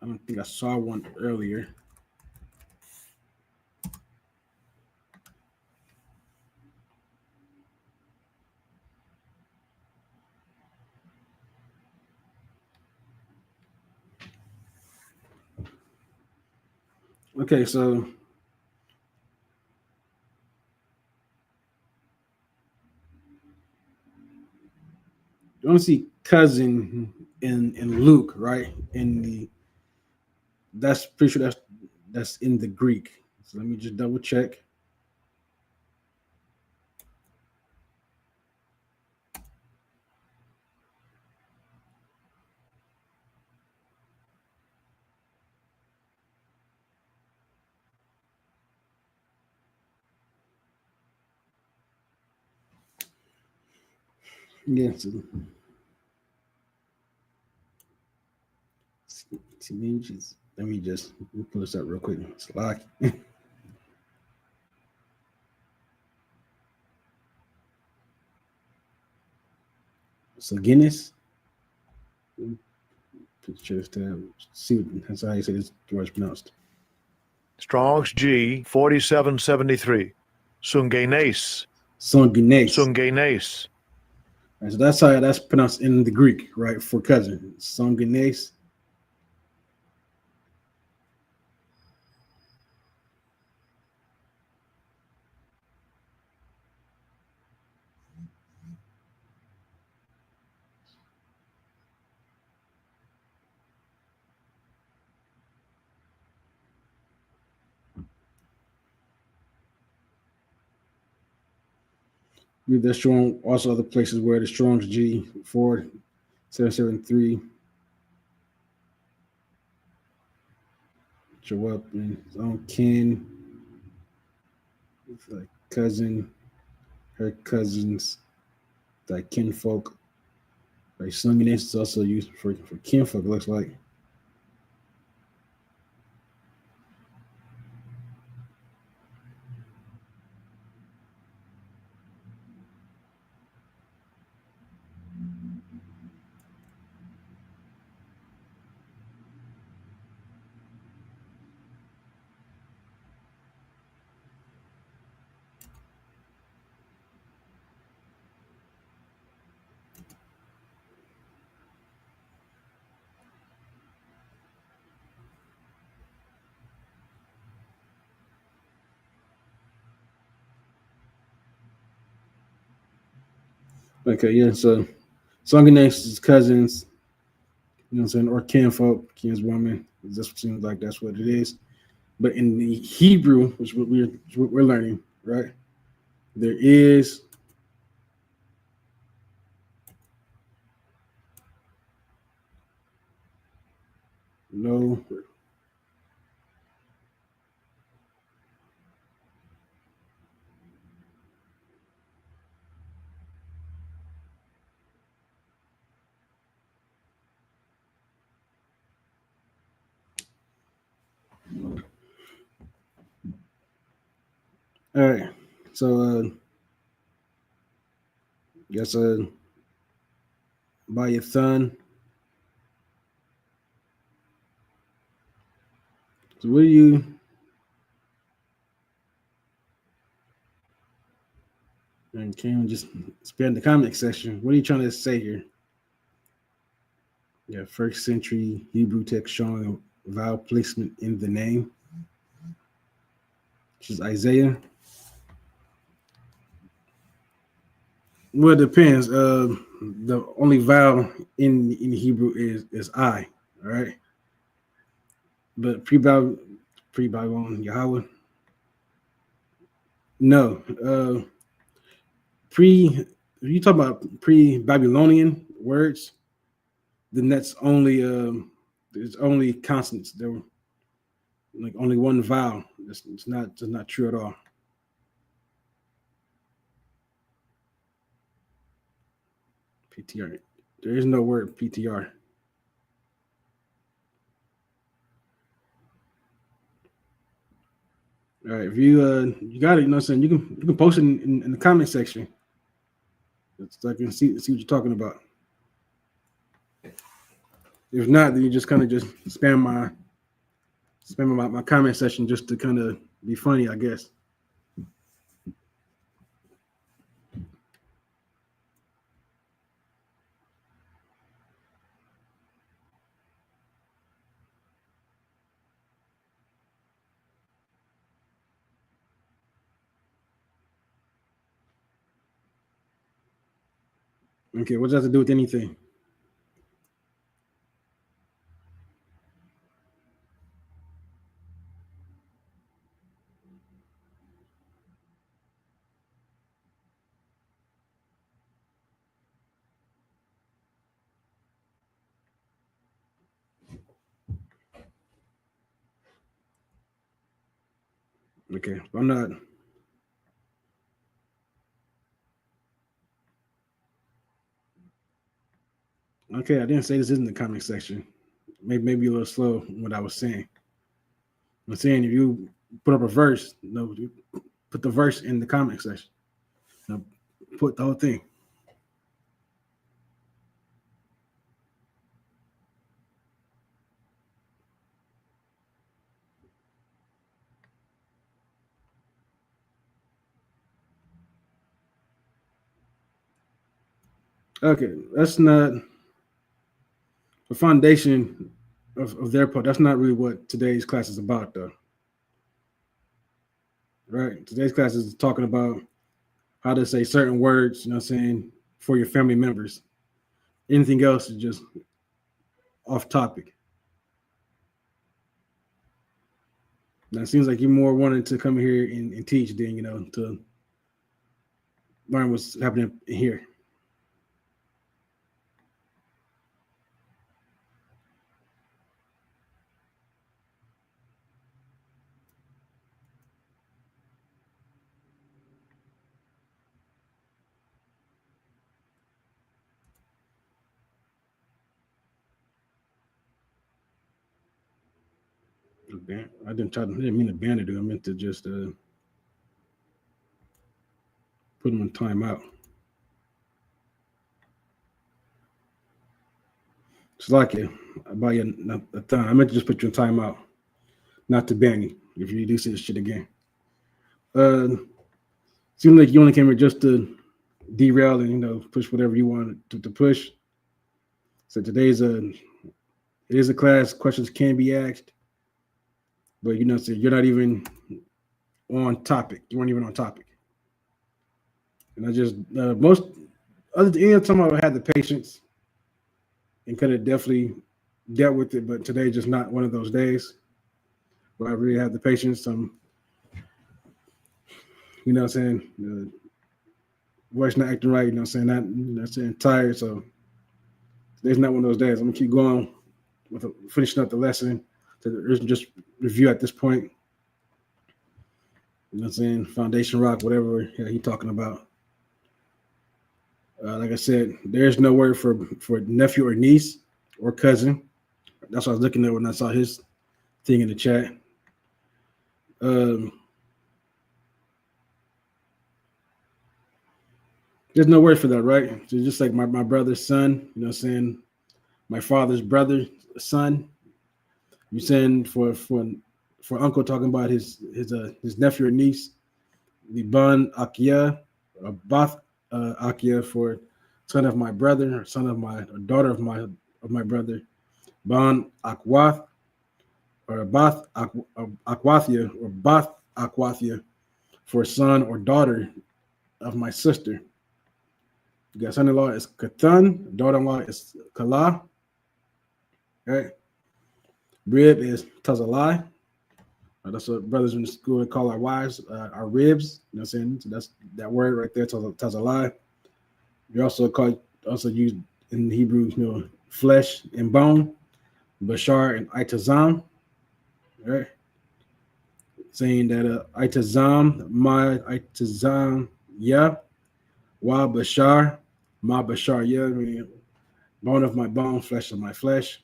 I don't think I saw one earlier. Okay, so you want to see cousin in Luke, right? That's pretty sure that's in the Greek. So let me just double check. Yeah. So, let me just pull this up real quick. It's locked. So Guinness. Just see that's how you say this word is pronounced. Strong's G 4773. Sungenes. Sungenes. Sungenes. Right, so that's how that's pronounced in the Greek, right? For cousin. Sungenes. They're strong. Also, other places where the Strong's G 4773 show up in his own kin, like cousin, her cousins, like kinfolk. Like Sungenes is also used for kinfolk. It looks like. Okay, yeah. So Sungenes is cousins, you know what I'm saying, or kinfolk, kinswoman. It just seems like that's what it is. But in the Hebrew, which we're learning, right? There is no. All right. So guess by your thon. So what do you and can just spend the comment section? What are you trying to say here? Yeah, first century Hebrew text showing vowel placement in the name, which is Isaiah. Well, it depends. The only vowel in Hebrew is I. All right. But pre-Babylon Yahweh. No. If you talk about pre-Babylonian words, then that's only there's only consonants. There were like only one vowel. It's not true at all. PTR. There is no word PTR. All right, if you got it, you know what I'm saying, you can post it in the comment section. So I can see what you're talking about. If not, then you just kind of just spam my comment section just to kind of be funny, I guess. Okay, what does that have to do with anything? Okay, I'm not. Okay, I didn't say this isn't the comment section. Maybe a little slow in what I was saying. I'm saying if you put up a verse, you put the verse in the comment section. Put the whole thing. Okay, that's not the foundation of their part. That's not really what today's class is about, though. Right? Today's class is talking about how to say certain words, you know what I'm saying, for your family members. Anything else is just off topic. Now, it seems like you're more wanting to come here and teach than, to learn what's happening here. I didn't mean to ban it. I meant to just put them on timeout. It's like it. I buy you a time. I meant to just put you in timeout, not to ban you if you do see this shit again. Seems like you only came here just to derail and push whatever you want to push. So it is a class. Questions can be asked, but so you're not even on topic. You weren't even on topic. And I just most other any time I had the patience and could have definitely dealt with it, but today just not one of those days where I really have the patience. What I'm saying, voice not acting right, not saying tired. So today's not one of those days. I'm gonna keep going with finishing up the lesson. So there isn't just review at this point. You know what I'm saying? Foundation rock, whatever he's talking about. Like I said, there's no word for nephew or niece or cousin. That's what I was looking at when I saw his thing in the chat. There's no word for that, right? So just like my brother's son, you know what I'm saying? My father's brother, son. You saying for uncle talking about his nephew or niece, the Ban Akia or Bath Akia for son of my brother or son of my or daughter of my brother, Ban Akwath or Bath Akwathia or Bath Akwathia for son or daughter of my sister. You got son-in-law is Kathan, daughter-in-law is Kala. Right? Rib is Tazalai. That's what brothers in the school call our wives, our ribs. You know what I'm saying? So that's that word right there, Tazalai. You also use in Hebrew, you know, flesh and bone, Bashar and Itazam. Right? Saying that Itazam, my Itazam, yeah, wa Bashar, ma Bashar, yeah, meaning bone of my bone, flesh of my flesh.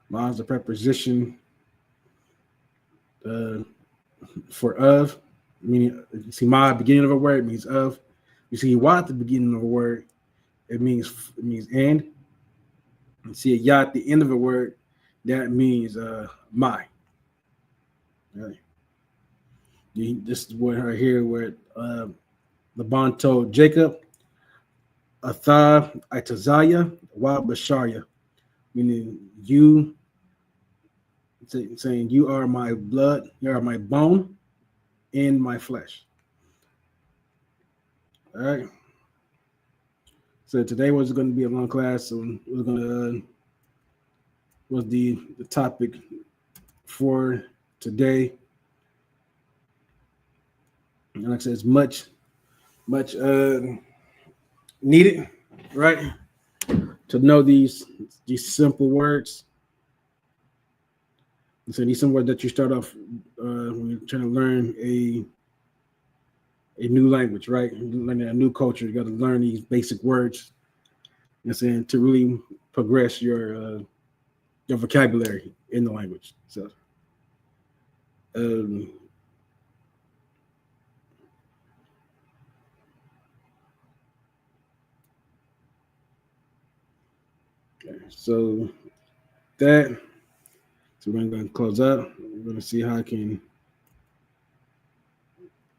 Ma is the preposition for of, meaning you see ma at the beginning of a word means of. You see wa at the beginning of a word, it means and. You see a ya at the end of a word, that means my. Right. This is what right here where Laban told Jacob, Atha Itazaya wa Basharya, meaning you, saying you are my blood, you are my bone and my flesh. All right. So today was going to be a long class. So we're going to was the topic for today. And like I said, it's much needed, right? To know these simple words. And so these some words that you start off when you're trying to learn a new language, right? Learning a new culture, you got to learn these basic words. You know what I'm saying, to really progress your vocabulary in the language. So so we're going to close up. We're going to see how I can.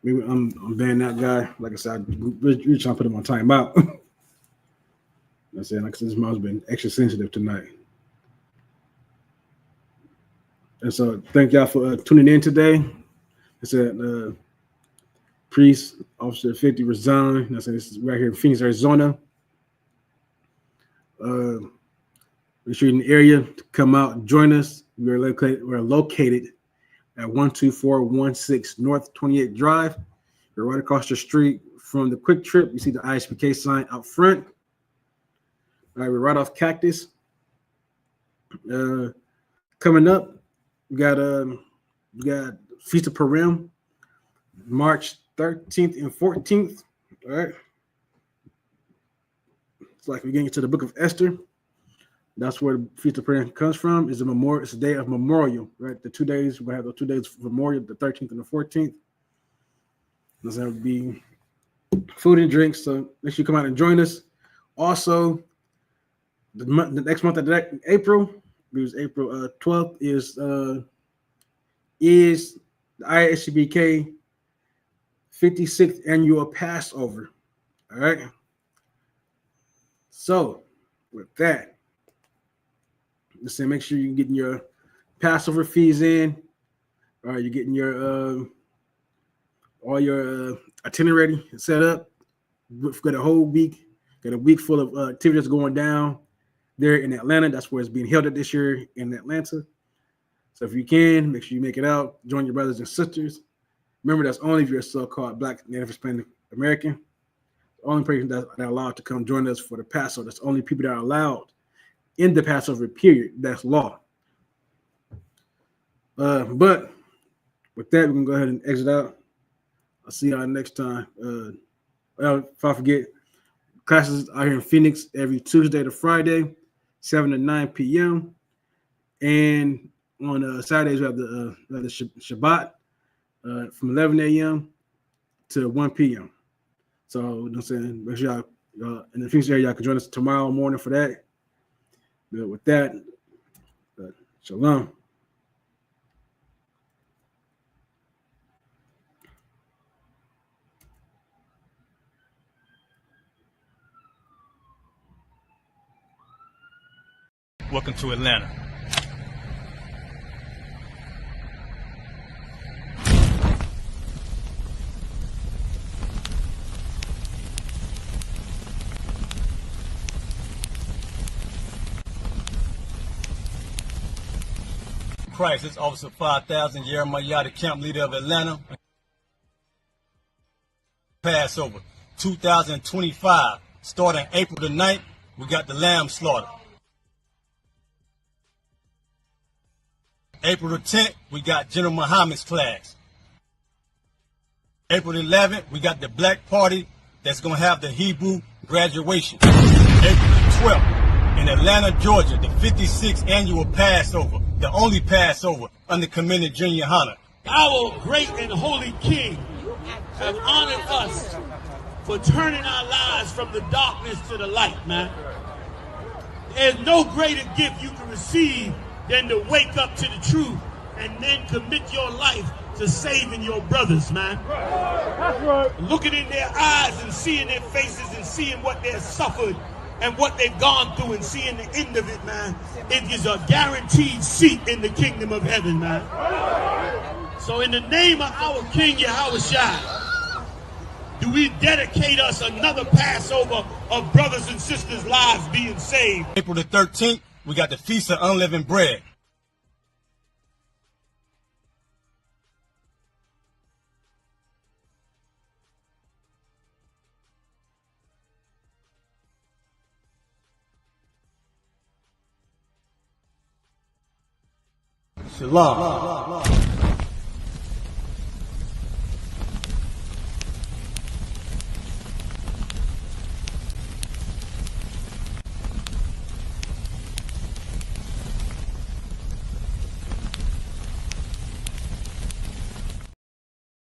Maybe I'm banning that guy. Like I said, we're trying to put him on timeout. I'm saying, like I said, this mom's been extra sensitive tonight. And so thank y'all for tuning in today. I said, Priest, Officer 50 resigned. I said, this is right here in Phoenix, Arizona. If you're in the area, to come out and join us. We're located at 12416 North 28th Drive. We're right across the street from the Quick Trip. You see the ISUPK sign out front. All right, we're right off Cactus. Coming up, we got Feast of Purim, March 13th and 14th. All right. It's like we're getting to the book of Esther. That's where the Feast of Purim comes from. It's a memorial. It's a day of memorial, right? The 2 days we have the 2 days of memorial, the 13th and the 14th. There's going to be food and drinks. So make sure you come out and join us. Also, the next month of April, because April 12th is the ISUPK 56th annual Passover. All right. So with that, let's say make sure you're getting your Passover fees in. All right, you're getting your all your itinerary set up. We've got a whole week, got a week full of activities going down there in Atlanta. That's where it's being held at this year in Atlanta. So if you can, make sure you make it out. Join your brothers and sisters. Remember, that's only if you're a so-called Black, Native, Hispanic American. The only person that are allowed to come join us for the Passover. That's the only people that are allowed in the Passover period. That's law. But with that, we can go ahead and exit out. I'll see y'all next time. If I forget, classes out here in Phoenix every Tuesday to Friday, 7 to 9 p.m. And on Saturdays, we have the Shabbat from 11 a.m. to 1 p.m. So, you know what I'm saying? Make sure y'all in the Phoenix area, y'all can join us tomorrow morning for that. But with that, shalom. Welcome to Atlanta. Crisis, Officer 5000, Jeremiah, the camp leader of Atlanta. Passover 2025, starting April the 9th, we got the lamb slaughter. April the 10th, we got General Muhammad's class. April the 11th, we got the black party that's going to have the Hebrew graduation. April the 12th, in Atlanta, Georgia, the 56th annual Passover, the only Passover under Commander Junior Hunter. Our great and holy King has honored us for turning our lives from the darkness to the light, man. There's no greater gift you can receive than to wake up to the truth and then commit your life to saving your brothers, man. That's right. Looking in their eyes and seeing their faces and seeing what they've suffered and what they've gone through and seeing the end of it, man. It is a guaranteed seat in the kingdom of heaven, man. So in the name of our King Yahushua, do we dedicate us another Passover of brothers and sisters' lives being saved. April the 13th, we got the Feast of Unleavened Bread. Shalom.